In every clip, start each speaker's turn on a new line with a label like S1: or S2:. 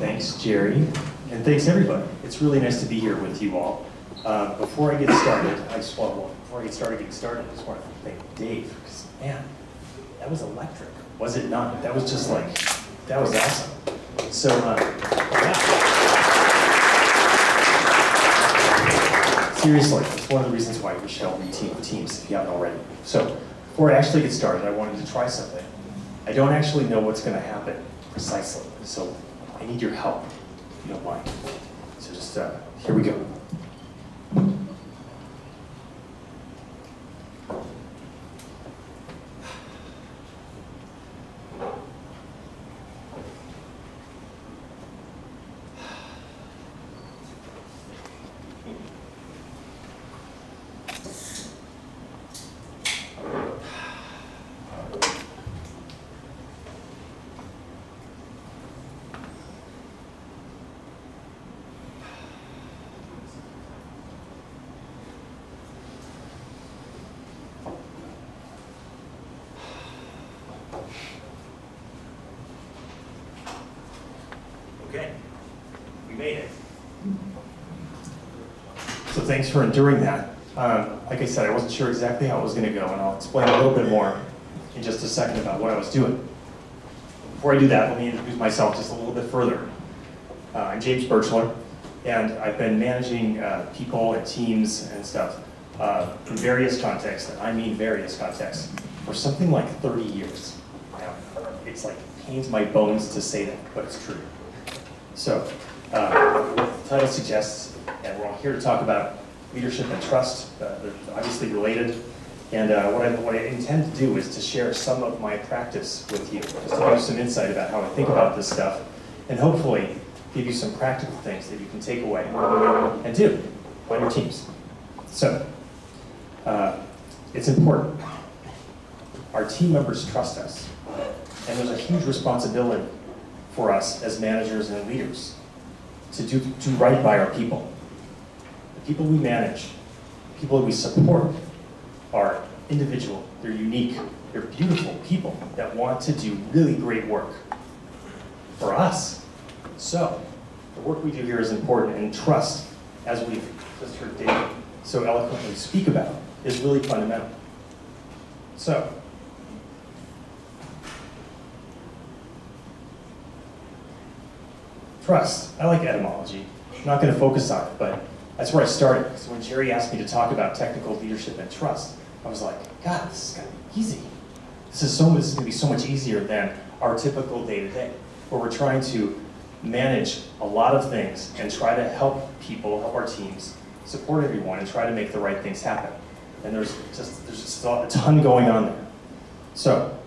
S1: Thanks, Jerry, and thanks everybody. It's really nice to be here with you all. Before I get started, I just want to thank Dave, because man, that was electric, was it not? That was just like, that was awesome. So, yeah. Seriously, it's one of the reasons why we should all reteam teams if you haven't already. So, before I actually get started, I wanted to try something. I don't actually know what's going to happen precisely, so I need your help, if you don't mind. So just, here we go. Okay, we made it. So thanks for enduring that. Like I said, I wasn't sure exactly how it was going to go, and I'll explain a little bit more in just a second about what I was doing. Before I do that, let me introduce myself just a little bit further. I'm James Birchler, and I've been managing people and teams and stuff in various contexts, and I mean various contexts, for something like 30 years. Now, it's like pains my bones to say that, but it's true. So, the title suggests, and we're all here to talk about leadership and trust. They're obviously related. And what I intend to do is to share some of my practice with you, just to give you some insight about how I think about this stuff, and hopefully give you some practical things that you can take away and do on your teams. So, it's important. Our team members trust us, and there's a huge responsibility for us as managers and leaders to do right by our people. The people we manage, the people that we support are individual, they're unique, they're beautiful people that want to do really great work for us. So, the work we do here is important, and trust, as we've just heard David so eloquently speak about, is really fundamental. So, trust. I like etymology. I'm not going to focus on it, but that's where I started. So when Jerry asked me to talk about technical leadership and trust, I was like, God, this is going to be easy. This is going to be so much easier than our typical day-to-day, where we're trying to manage a lot of things and try to help people, help our teams, support everyone, and try to make the right things happen. And there's just a ton going on there. So,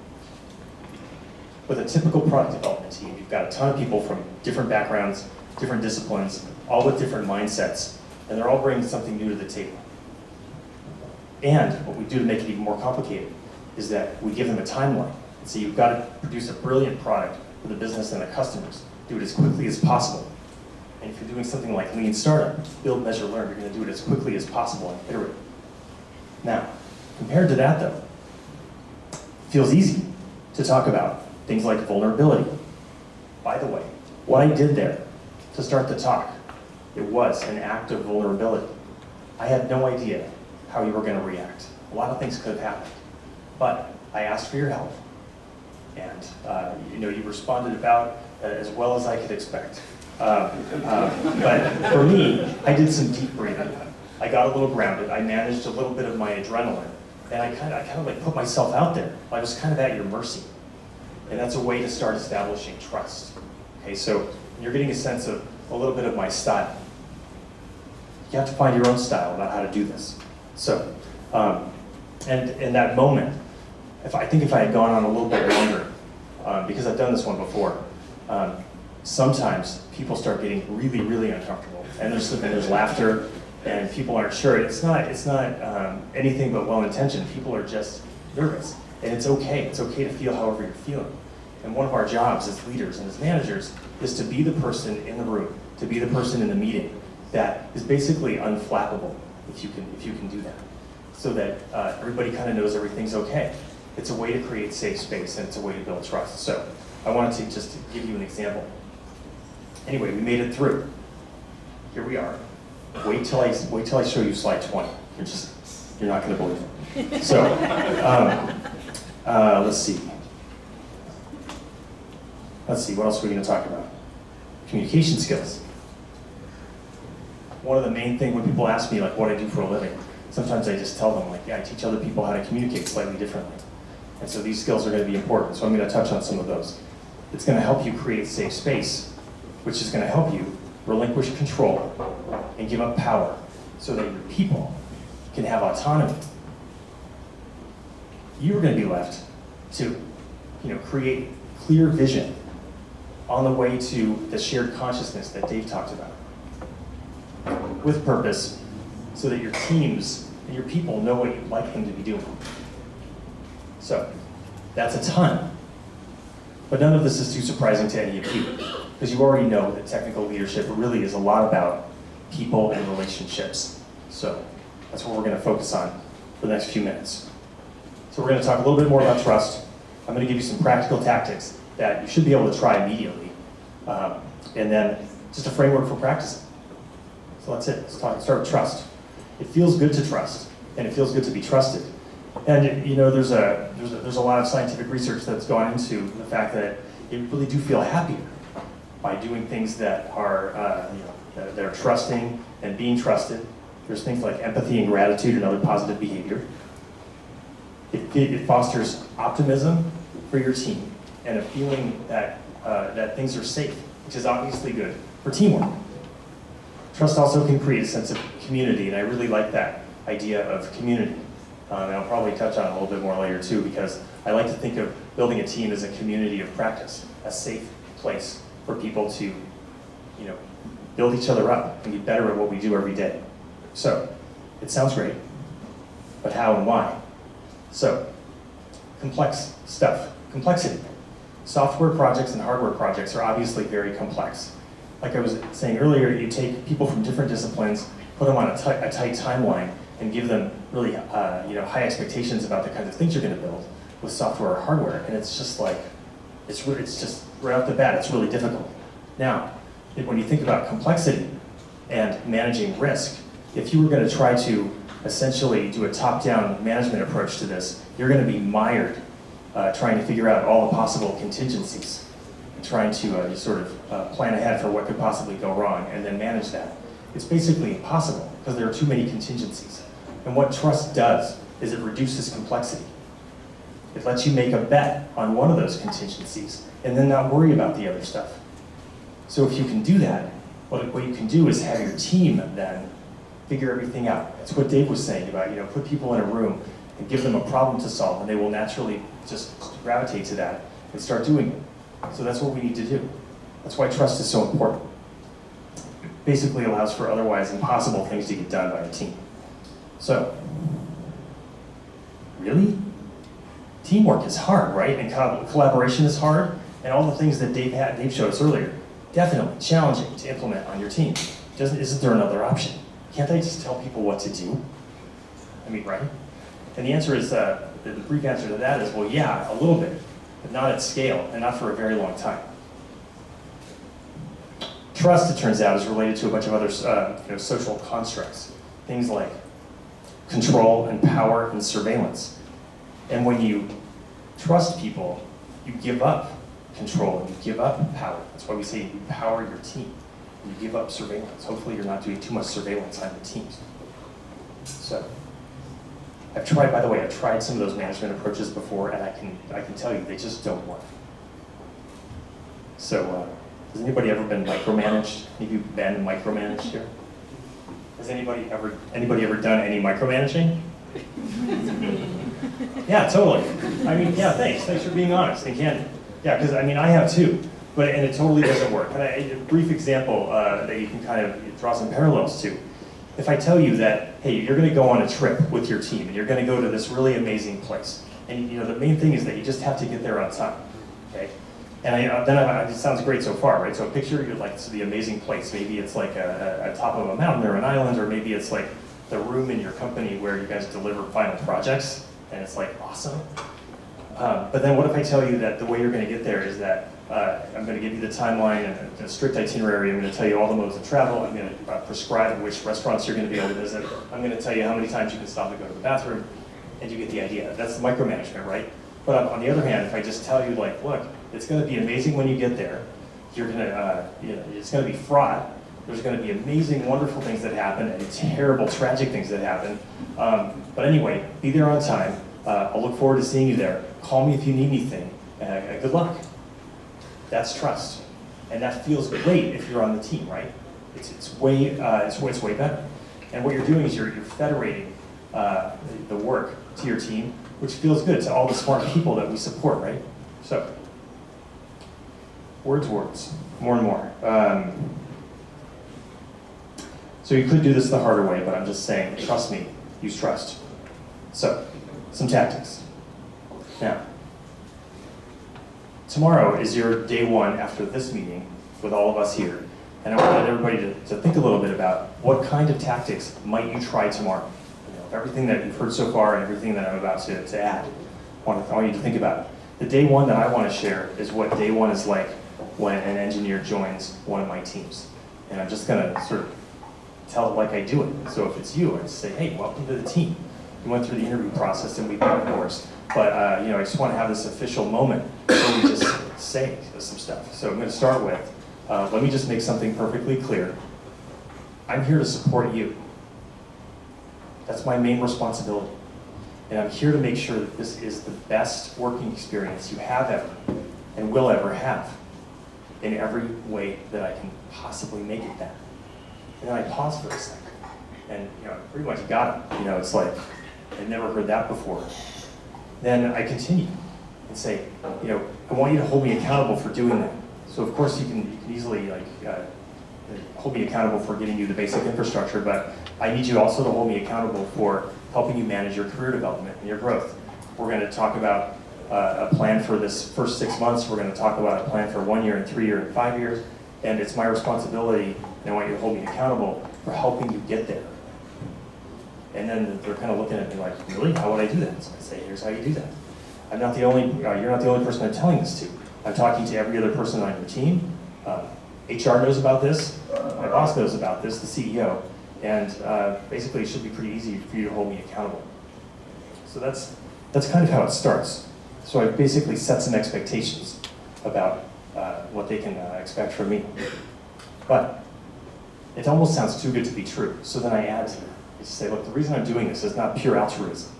S1: with a typical product development team, you've got a ton of people from different backgrounds, different disciplines, all with different mindsets, and they're all bringing something new to the table. And what we do to make it even more complicated is that we give them a timeline. So you've got to produce a brilliant product for the business and the customers. Do it as quickly as possible. And if you're doing something like lean startup, build, measure, learn, you're going to do it as quickly as possible and iterate. Now, compared to that though, it feels easy to talk about things like vulnerability. By the way, what I did there to start the talk, it was an act of vulnerability. I had no idea how you were going to react. A lot of things could have happened, but I asked for your help, and you responded about as well as I could expect. But for me, I did some deep breathing. I got a little grounded. I managed a little bit of my adrenaline, and I kind of like put myself out there. I was kind of at your mercy. And that's a way to start establishing trust. Okay, so you're getting a sense of a little bit of my style. You have to find your own style about how to do this. So, and in that moment, if I had gone on a little bit longer, because I've done this one before, sometimes people start getting really, really uncomfortable, and there's laughter, and people aren't sure. It's not anything but well-intentioned. People are just nervous. And it's okay to feel however you're feeling. And one of our jobs as leaders and as managers is to be the person in the room, to be the person in the meeting that is basically unflappable, if you can do that, so that everybody kind of knows everything's okay. It's a way to create safe space, and it's a way to build trust. So I wanted to just give you an example. Anyway, we made it through. Here we are. Wait till I show you slide 20. You're not going to believe it. So, let's see. What else are we going to talk about? Communication skills. One of the main things when people ask me like what I do for a living, sometimes I just tell them like, yeah, I teach other people how to communicate slightly differently. And so these skills are going to be important. So I'm going to touch on some of those. It's going to help you create safe space, which is going to help you relinquish control and give up power so that your people can have autonomy. You're going to be left to create clear vision on the way to the shared consciousness that Dave talked about, with purpose, so that your teams and your people know what you'd like them to be doing. So that's a ton. But none of this is too surprising to any of you, because you already know that technical leadership really is a lot about people and relationships. So that's what we're going to focus on for the next few minutes. So we're going to talk a little bit more about trust. I'm going to give you some practical tactics that you should be able to try immediately. And then just a framework for practicing. So that's it. Let's start with trust. It feels good to trust, and it feels good to be trusted. And there's a lot of scientific research that's gone into the fact that you really do feel happier by doing things that are that are trusting and being trusted. There's things like empathy and gratitude and other positive behavior. It fosters optimism for your team and a feeling that that things are safe, which is obviously good for teamwork. Trust also can create a sense of community, and I really like that idea of community. And I'll probably touch on it a little bit more later too, because I like to think of building a team as a community of practice, a safe place for people to, build each other up and get better at what we do every day. So, it sounds great, but how and why? So, complex stuff, complexity. Software projects and hardware projects are obviously very complex. Like I was saying earlier, you take people from different disciplines, put them on a tight timeline, and give them really high expectations about the kinds of things you're going to build with software or hardware, and it's just like, it's just right off the bat, it's really difficult. Now, when you think about complexity and managing risk, if you were going to try to essentially do a top-down management approach to this, you're going to be mired trying to figure out all the possible contingencies, and trying to sort of plan ahead for what could possibly go wrong and then manage that. It's basically impossible because there are too many contingencies. And what trust does is it reduces complexity. It lets you make a bet on one of those contingencies and then not worry about the other stuff. So if you can do that, what you can do is have your team then figure everything out. That's what Dave was saying about, put people in a room and give them a problem to solve, and they will naturally just gravitate to that and start doing it. So that's what we need to do. That's why trust is so important. It basically allows for otherwise impossible things to get done by a team. So, really? Teamwork is hard, right? And collaboration is hard, and all the things that Dave showed us earlier, definitely challenging to implement on your team. Isn't there another option? Can't I just tell people what to do? I mean, right? And the answer is, the brief answer to that is, well, yeah, a little bit, but not at scale, and not for a very long time. Trust, it turns out, is related to a bunch of other social constructs. Things like control and power and surveillance. And when you trust people, you give up control and you give up power. That's why we say you empower your team. And you give up surveillance. Hopefully you're not doing too much surveillance on your teams. So, I've tried some of those management approaches before, and I can tell you they just don't work. So, has anybody ever been micromanaged? Have you been micromanaged here? Has anybody ever done any micromanaging? Yeah, totally. I mean, yeah, thanks for being honest and candid. Yeah, because I have too, and it totally doesn't work. And a brief example that you can kind of draw some parallels to. If I tell you that, hey, you're going to go on a trip with your team, and you're going to go to this really amazing place, and the main thing is that you just have to get there on time, okay? And it sounds great so far, right? So picture it's the amazing place. Maybe it's like a top of a mountain or an island, or maybe it's like the room in your company where you guys deliver final projects, and it's like awesome. But then what if I tell you that the way you're going to get there is that I'm going to give you the timeline and a strict itinerary. I'm going to tell you all the modes of travel. I'm going to prescribe which restaurants you're going to be able to visit. I'm going to tell you how many times you can stop and go to the bathroom, and you get the idea. That's the micromanagement, right? But on the other hand, if I just tell you, like, look, it's going to be amazing when you get there. You're going to, it's going to be fraught. There's going to be amazing, wonderful things that happen, and terrible, tragic things that happen. But anyway, be there on time. I'll look forward to seeing you there. Call me if you need anything. Good luck. That's trust, and that feels great if you're on the team, right? It's way better. And what you're doing is you're federating the work to your team, which feels good to all the smart people that we support, right? So, words, more and more. So you could do this the harder way, but I'm just saying, trust me, use trust. So, some tactics. Now, tomorrow is your day one after this meeting with all of us here. And I want everybody to think a little bit about what kind of tactics might you try tomorrow. Everything that you've heard so far and everything that I'm about to add, I want you to think about it. The day one that I want to share is what day one is like when an engineer joins one of my teams. And I'm just going to sort of tell it like I do it. So if it's you, I'd say, hey, welcome to the team. You went through the interview process and we met, of course. But I just want to have this official moment where we just say some stuff. So I'm going to start with, let me just make something perfectly clear. I'm here to support you. That's my main responsibility. And I'm here to make sure that this is the best working experience you have ever and will ever have in every way that I can possibly make it that. And then I pause for a second. And pretty much got it. It's like, I've never heard that before. Then I continue and say, I want you to hold me accountable for doing that. So of course you can easily hold me accountable for getting you the basic infrastructure, but I need you also to hold me accountable for helping you manage your career development and your growth. We're going to talk about a plan for this first 6 months. We're going to talk about a plan for 1 year and 3 years and 5 years. And it's my responsibility, and I want you to hold me accountable for helping you get there. And then they're kind of looking at me like, really? How would I do that? So I say, here's how you do that. You're not the only person I'm telling this to. I'm talking to every other person on your team. HR knows about this. My boss knows about this, the CEO. And basically, it should be pretty easy for you to hold me accountable. So that's kind of how it starts. So I basically set some expectations about what they can expect from me. But it almost sounds too good to be true. So then I add to it. I say, look, the reason I'm doing this is not pure altruism.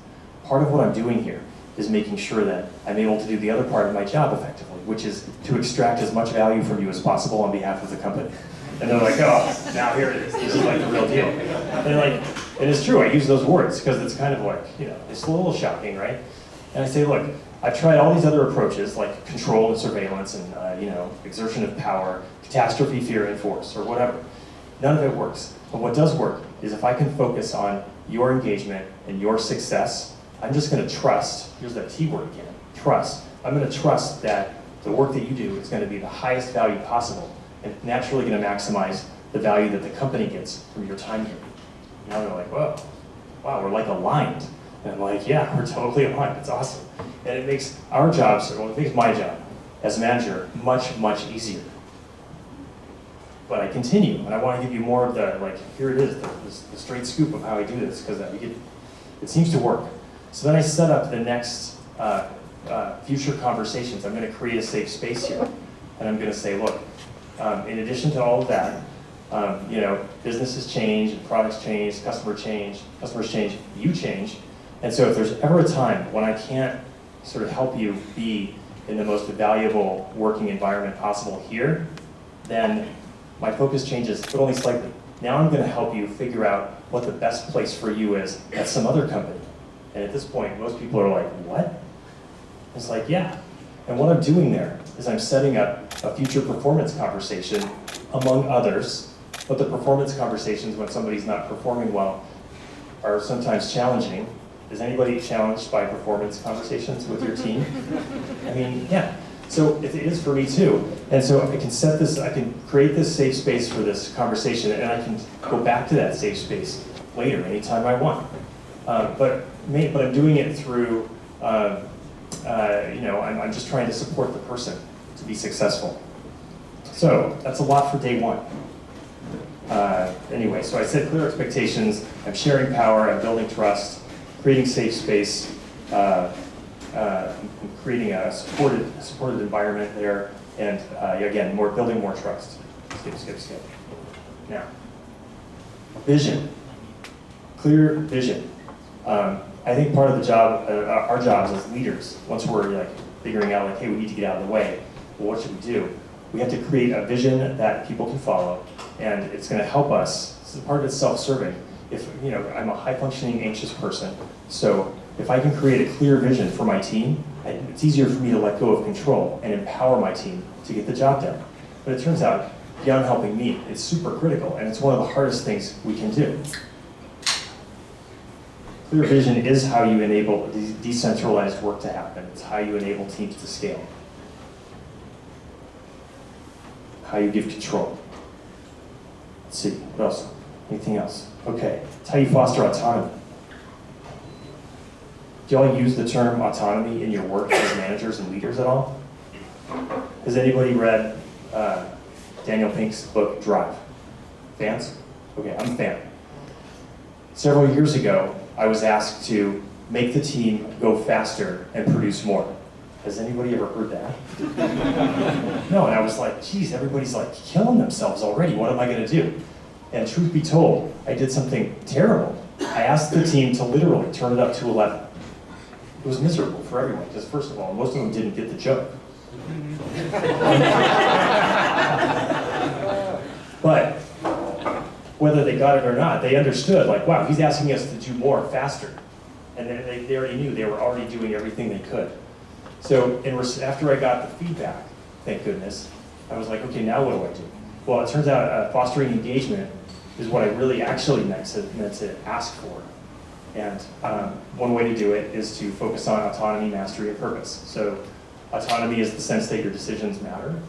S1: Part of what I'm doing here is making sure that I'm able to do the other part of my job effectively, which is to extract as much value from you as possible on behalf of the company. And they're like, oh, now here it is. This is like the real deal. And it's true, I use those words because it's kind of like, it's a little shocking, right? And I say, look, I've tried all these other approaches like control and surveillance and, exertion of power, catastrophe, fear, and force, or whatever. None of it works. But what does work is if I can focus on your engagement and your success, I'm just going to trust, here's that T word again, trust. I'm going to trust that the work that you do is going to be the highest value possible and naturally going to maximize the value that the company gets from your time here. Now they're like, whoa, wow, we're like aligned. And I'm like, yeah, we're totally aligned, it's awesome. And it makes our jobs, well, it makes my job as manager much, much easier. But I continue, and I want to give you more of the, here it is, the straight scoop of how I do this, because it seems to work. So then I set up the next future conversations. I'm going to create a safe space here. And I'm going to say, look, in addition to all of that, businesses change, and products change, customers change, you change. And so if there's ever a time when I can't sort of help you be in the most valuable working environment possible here, then my focus changes, but only slightly. Now I'm going to help you figure out what the best place for you is at some other company. And at this point, most people are like, what? It's like, yeah. And what I'm doing there is I'm setting up a future performance conversation among others. But the performance conversations when somebody's not performing well are sometimes challenging. Is anybody challenged by performance conversations with your team? I mean, yeah. So it is for me too. And so I can I can create this safe space for this conversation, and I can go back to that safe space later, anytime I want. But I'm doing it through, I'm just trying to support the person to be successful. So that's a lot for day one. Anyway, so I set clear expectations, I'm sharing power, I'm building trust, creating safe space, creating a supported environment there, and again, building more trust. Skip. Now, vision, clear vision. I think part of the job, our jobs as leaders, once we're like figuring out like, hey, we need to get out of the way, well, what should we do? We have to create a vision that people can follow, and it's going to help us. So part of it's self-serving. If I'm a high-functioning, anxious person, so if I can create a clear vision for my team, it's easier for me to let go of control and empower my team to get the job done. But it turns out, beyond helping me, it's super critical, and it's one of the hardest things we can do. Clear vision is how you enable decentralized work to happen. It's how you enable teams to scale. How you give control. Let's see, what else? Anything else? Okay, it's how you foster autonomy. Do y'all use the term autonomy in your work as managers and leaders at all? Has anybody read Daniel Pink's book, Drive? Fans? Okay, I'm a fan. Several years ago, I was asked to make the team go faster and produce more. Has anybody ever heard that? No, and I was like, geez, everybody's like killing themselves already. What am I gonna do? And truth be told, I did something terrible. I asked the team to literally turn it up to 11. It was miserable for everyone, because first of all, most of them didn't get the joke. But whether they got it or not, they understood, like, wow, he's asking us to do more faster. And they already knew they were already doing everything they could. So after I got the feedback, thank goodness, I was like, okay, now what do I do? Well, it turns out fostering engagement is what I really actually meant to ask for. And one way to do it is to focus on autonomy, mastery, and purpose. So autonomy is the sense that your decisions matter.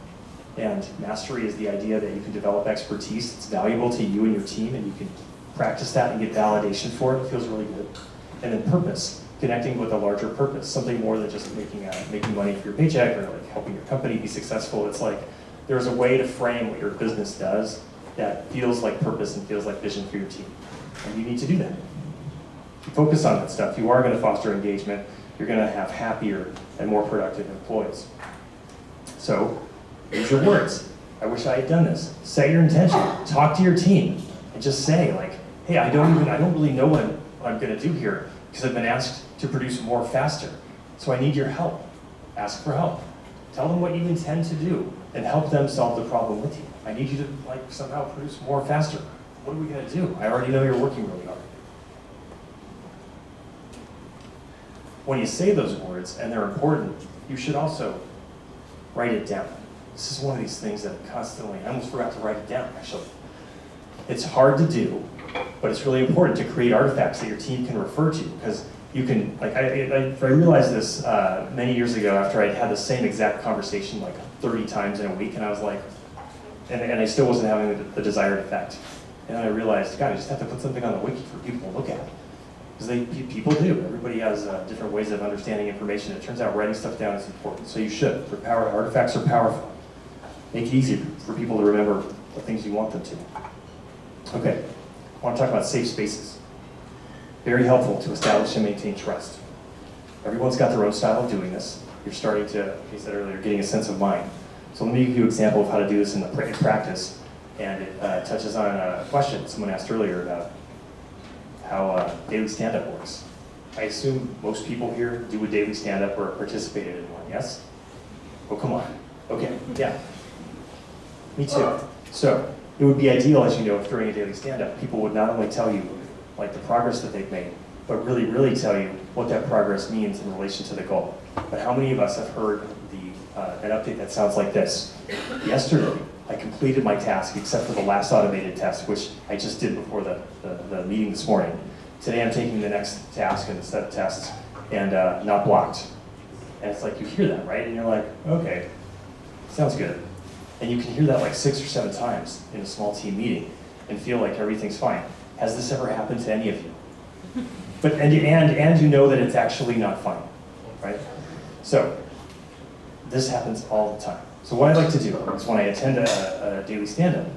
S1: And mastery is the idea that you can develop expertise that's valuable to you and your team, and you can practice that and get validation for it. It feels really good. And then purpose, connecting with a larger purpose, something more than just making money for your paycheck or like helping your company be successful. It's like there's a way to frame what your business does that feels like purpose and feels like vision for your team. And you need to do that. If you focus on that stuff, you are going to foster engagement. You're going to have happier and more productive employees. So, use your words. I wish I had done this. Set your intention. Talk to your team and just say, like, hey, I don't really know what I'm going to do here because I've been asked to produce more faster. So I need your help. Ask for help. Tell them what you intend to do and help them solve the problem with you. I need you to like somehow produce more faster. What are we going to do? I already know you're working really hard. When you say those words and they're important, you should also write it down. This is one of these things that I almost forgot to write it down, actually. It's hard to do, but it's really important to create artifacts that your team can refer to, because you can, like, I realized this many years ago after I'd had the same exact conversation like 30 times in a week, and I was like, and I still wasn't having the desired effect. And then I realized, God, I just have to put something on the wiki for people to look at. Because people do. Everybody has different ways of understanding information. It turns out writing stuff down is important, so you should. Artifacts are powerful. Make it easy for people to remember the things you want them to. Okay, I want to talk about safe spaces. Very helpful to establish and maintain trust. Everyone's got their own style of doing this. You're starting to, like I said earlier, getting a sense of mind. So let me give you an example of how to do this in practice. And it touches on a question someone asked earlier about how daily stand-up works. I assume most people here do a daily stand-up or participated in one, yes? Oh, come on. Okay, yeah. Me too. So it would be ideal, as you know, if during a daily stand-up, people would not only tell you like the progress that they've made, but really, really tell you what that progress means in relation to the goal. But how many of us have heard an update that sounds like this? Yesterday, I completed my task except for the last automated test, which I just did before the meeting this morning. Today I'm taking the next task in the set of tests and not blocked. And it's like, you hear that, right? And you're like, okay, sounds good. And you can hear that like 6 or 7 times in a small team meeting and feel like everything's fine. Has this ever happened to any of you? But and you know that it's actually not fine, right? So this happens all the time. So what I like to do is when I attend a daily stand-up,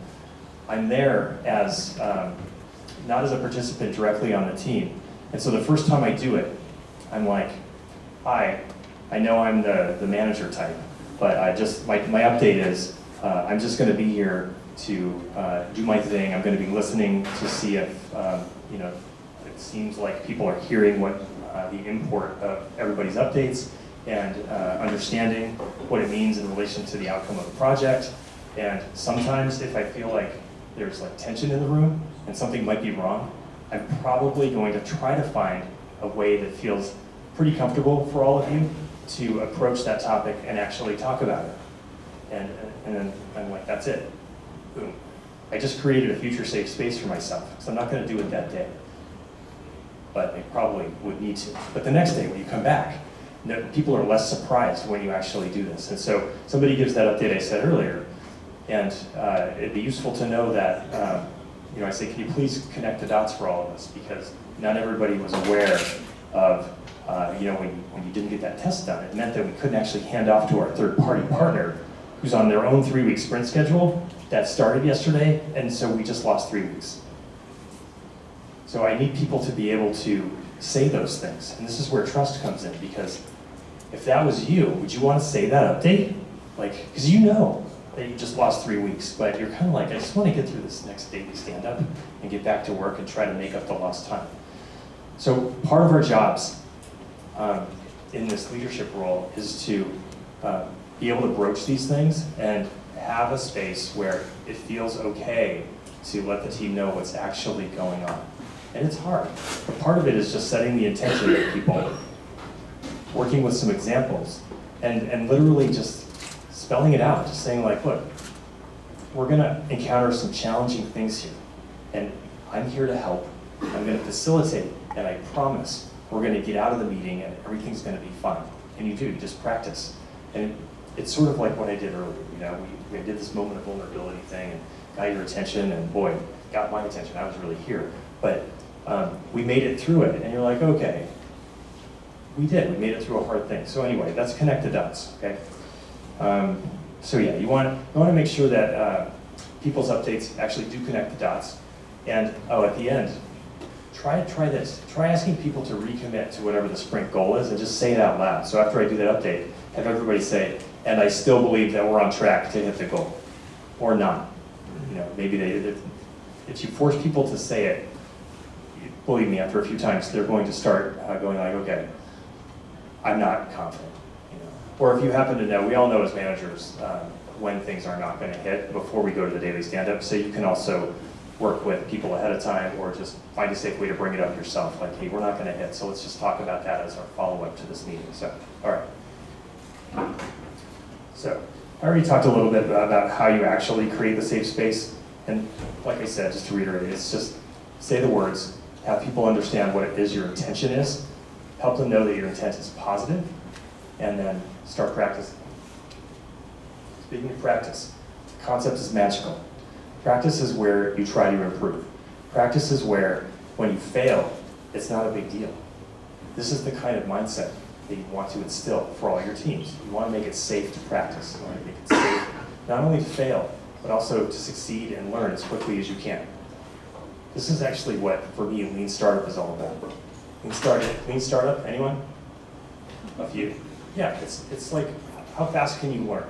S1: I'm there as, not as a participant directly on the team. And so the first time I do it, I'm like, hi, I know I'm the manager type, but my update is, I'm just gonna be here to do my thing. I'm gonna be listening to see if, it seems like people are hearing what the import of everybody's updates and understanding what it means in relation to the outcome of the project. And sometimes if I feel like there's like tension in the room and something might be wrong, I'm probably going to try to find a way that feels pretty comfortable for all of you to approach that topic and actually talk about it. And then I'm like, that's it. Boom. I just created a future safe space for myself, so I'm not going to do it that day. But I probably would need to. But the next day when you come back, people are less surprised when you actually do this. And so somebody gives that update I said earlier, and it'd be useful to know that, I say, can you please connect the dots for all of us? Because not everybody was aware of, when you didn't get that test done, it meant that we couldn't actually hand off to our third-party partner who's on their own 3-week sprint schedule that started yesterday, and so we just lost 3 weeks. So I need people to be able to say those things, and this is where trust comes in, because if that was you, would you want to say that update? Like, because you know that you just lost 3 weeks, but you're kind of like, I just want to get through this next daily stand-up and get back to work and try to make up the lost time. So part of our jobs in this leadership role is to be able to broach these things and have a space where it feels okay to let the team know what's actually going on. And it's hard, but part of it is just setting the intention with people, working with some examples, and literally just spelling it out, just saying like, look, we're gonna encounter some challenging things here, and I'm here to help, I'm gonna facilitate, and I promise we're gonna get out of the meeting and everything's gonna be fine. And you do, you just practice. And it's sort of like what I did earlier, we did this moment of vulnerability thing and got your attention, and boy, got my attention, I was really here. But we made it through it, and you're like, okay, we made it through a hard thing. So anyway, that's connect the dots, okay? So yeah, you want to make sure that people's updates actually do connect the dots. And at the end, try this. Try asking people to recommit to whatever the sprint goal is and just say it out loud. So after I do that update, have everybody say, and I still believe that we're on track to hit the goal, or not. Maybe if you force people to say it, believe me, after a few times, they're going to start going like, okay, I'm not confident. Or if you happen to know, we all know as managers when things are not going to hit before we go to the daily stand-up, so you can also work with people ahead of time or just find a safe way to bring it up yourself, like, hey, we're not going to hit, so let's just talk about that as our follow-up to this meeting. So, all right. So, I already talked a little bit about how you actually create the safe space, and like I said, just to reiterate, it's just say the words, have people understand what it is your intention is, help them know that your intent is positive, and then start practicing. Speaking of practice, the concept is magical. Practice is where you try to improve. Practice is where, when you fail, it's not a big deal. This is the kind of mindset that you want to instill for all your teams. You want to make it safe to practice. You want to make it safe, not only to fail, but also to succeed and learn as quickly as you can. This is actually what, for me, Lean Startup is all about. Lean Startup, anyone? A few? Yeah, it's like, how fast can you learn?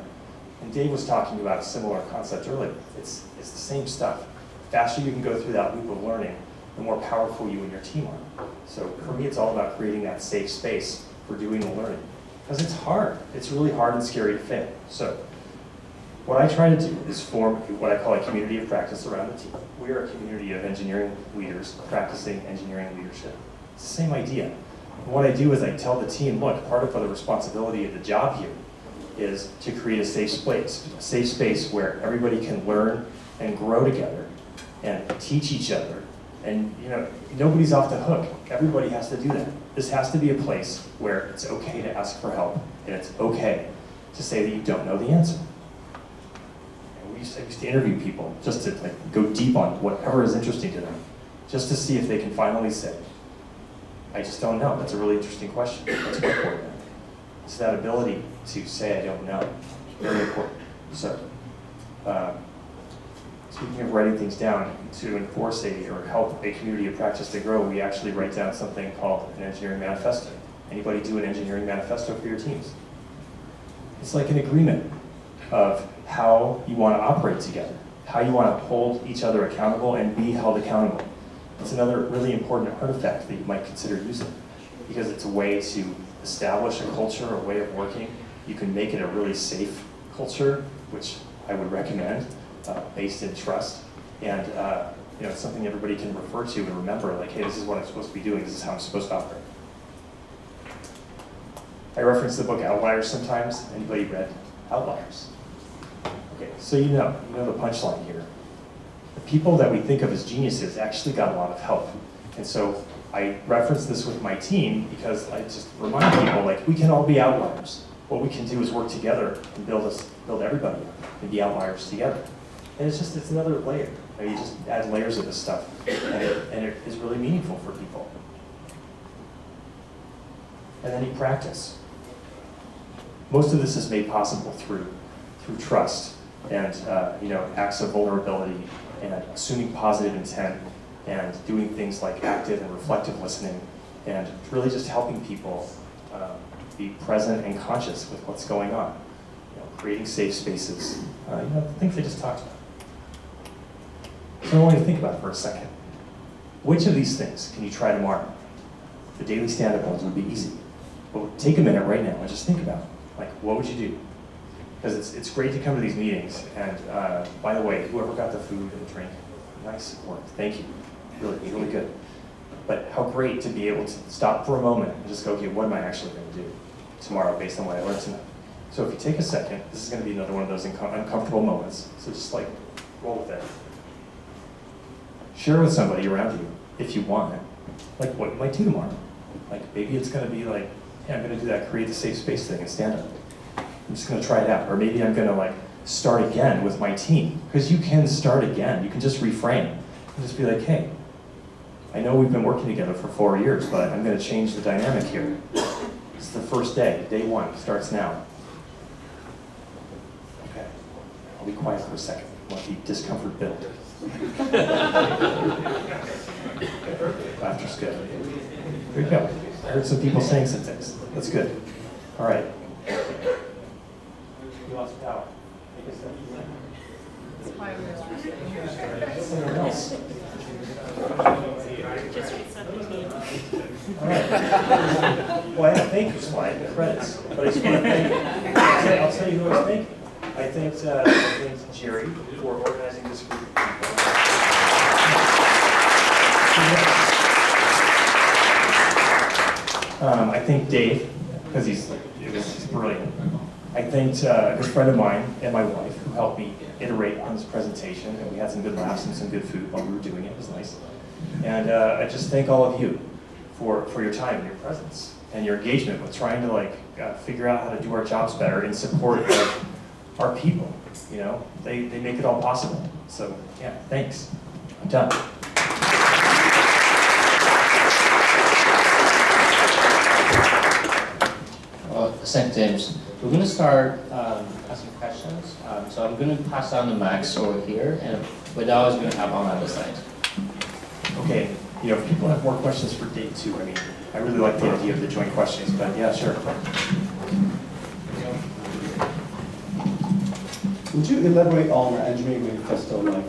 S1: And Dave was talking about a similar concept earlier. It's the same stuff. The faster you can go through that loop of learning, the more powerful you and your team are. So for me, it's all about creating that safe space for doing the learning. Because it's hard. It's really hard and scary to fail. So what I try to do is form what I call a community of practice around the team. We are a community of engineering leaders practicing engineering leadership. It's the same idea. And what I do is I tell the team, look, part of the responsibility of the job here is to create a safe space where everybody can learn and grow together and teach each other. And nobody's off the hook. Everybody has to do that. This has to be a place where it's okay to ask for help, and it's okay to say that you don't know the answer. And I used to interview people just to go deep on whatever is interesting to them, just to see if they can finally say, I just don't know. That's a really interesting question. Let's work for that. It's that ability to say I don't know. Very important. So, speaking of writing things down, to enforce or help a community of practice to grow, we actually write down something called an engineering manifesto. Anybody do an engineering manifesto for your teams? It's like an agreement of how you want to operate together, how you want to hold each other accountable and be held accountable. It's another really important artifact that you might consider using, because it's a way to establish a culture, a way of working. You can make it a really safe culture, which I would recommend, based in trust. And it's something everybody can refer to and remember, like, hey, this is what I'm supposed to be doing, this is how I'm supposed to operate. I reference the book Outliers sometimes. Anybody read Outliers? Okay, so you know the punchline here. The people that we think of as geniuses actually got a lot of help. And so I reference this with my team because I just remind people, like, we can all be outliers. What we can do is work together and build everybody up and be outliers together. And it's another layer. You just add layers of this stuff, and it is really meaningful for people. And then you practice. Most of this is made possible through trust and acts of vulnerability and assuming positive intent and doing things like active and reflective listening and really just helping people be present and conscious with what's going on. Creating safe spaces, the things I just talked about. So I want you to think about it for a second. Which of these things can you try tomorrow? The daily stand-up ones would be easy. But take a minute right now and just think about it. Like, what would you do? Because it's great to come to these meetings, and by the way, whoever got the food and drink, nice work, thank you. Really, really good. But how great to be able to stop for a moment and just go, okay, what am I actually going to do tomorrow based on what I learned tonight? So if you take a second, this is going to be another one of those uncomfortable moments, so just like, roll with it. Share with somebody around you, if you want, like what you might do tomorrow. Like maybe it's going to be like, yeah, I'm going to do that create the safe space thing and stand up. I'm just going to try it out. Or maybe I'm going to like start again with my team. Because you can start again. You can just reframe and just be like, hey, I know we've been working together for 4 years, but I'm going to change the dynamic here. It's the first day. Day one starts now. Okay. I'll be quiet for a second. Let the discomfort build. Laughter's good. Here we go. I heard some people saying some things. That's good. All right. You lost power. Take a step.
S2: That's why we were laughing.
S1: Someone else.
S2: Just reset the team.
S1: All right. Well, I had a thank you slide, the credits, but I just want to thank. I'll tell you who I was thanking. I thanked Jerry for organizing this group of people. I thank Dave, because he's brilliant. I thanked a good friend of mine and my wife who helped me iterate on this presentation, and we had some good laughs and some good food while we were doing it. It was nice. And I just thank all of you for your time and your presence and your engagement with trying to figure out how to do our jobs better in support of our people. They make it all possible. So yeah, thanks. I'm done.
S3: Thanks, James. We're going to start asking questions. So I'm going to pass down the mics over here, and we're always going to have on the other side.
S1: Okay. If people have more questions for Dave too, I really like the idea of the joint questions, but yeah, sure.
S4: Would you elaborate on the engineering manifesto, like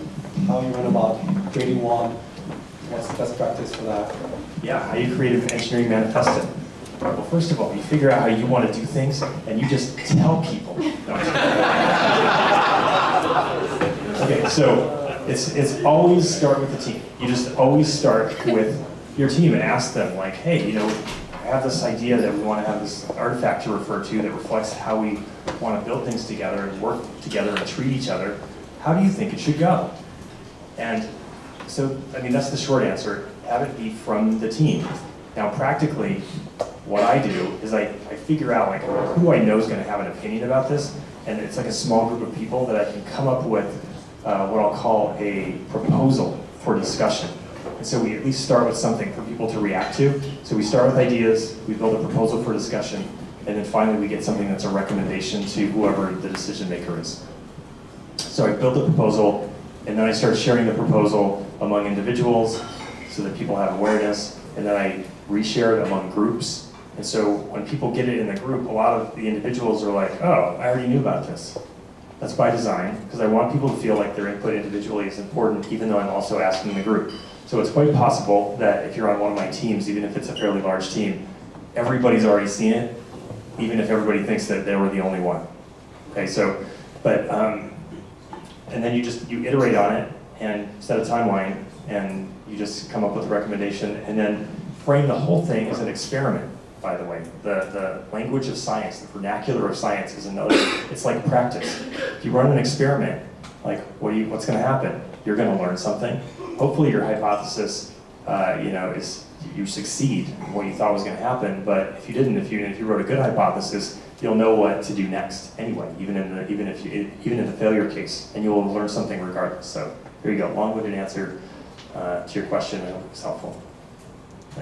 S4: how you went about creating one? What's the best practice for that?
S1: Yeah, how you create an engineering manifesto. Well, first of all, you figure out how you want to do things, and you just tell people. No, okay, so it's always start with the team. You just always start with your team and ask them, like, hey, I have this idea that we want to have this artifact to refer to that reflects how we want to build things together and work together and treat each other. How do you think it should go? And so, that's the short answer. Have it be from the team. Now, practically, what I do is I figure out who I know is going to have an opinion about this, and it's like a small group of people that I can come up with what I'll call a proposal for discussion. And so we at least start with something for people to react to. So we start with ideas, we build a proposal for discussion, and then finally we get something that's a recommendation to whoever the decision maker is. So I built the proposal, and then I started sharing the proposal among individuals so that people have awareness, and then I reshare it among groups. And so when people get it in the group, a lot of the individuals are like, oh, I already knew about this. That's by design, because I want people to feel like their input individually is important, even though I'm also asking the group. So it's quite possible that if you're on one of my teams, even if it's a fairly large team, everybody's already seen it, even if everybody thinks that they were the only one. Okay, so, but, and then you iterate on it and set a timeline, and you just come up with a recommendation, and then frame the whole thing as an experiment, by the way. The language of science, the vernacular of science is another, it's like practice. If you run an experiment, like what's gonna happen? You're gonna learn something. Hopefully your hypothesis, is you succeed in what you thought was gonna happen, but if you didn't, if you wrote a good hypothesis, you'll know what to do next anyway, even in the failure case, and you will learn something regardless. So here you go, long-winded answer to your question. I hope it's helpful.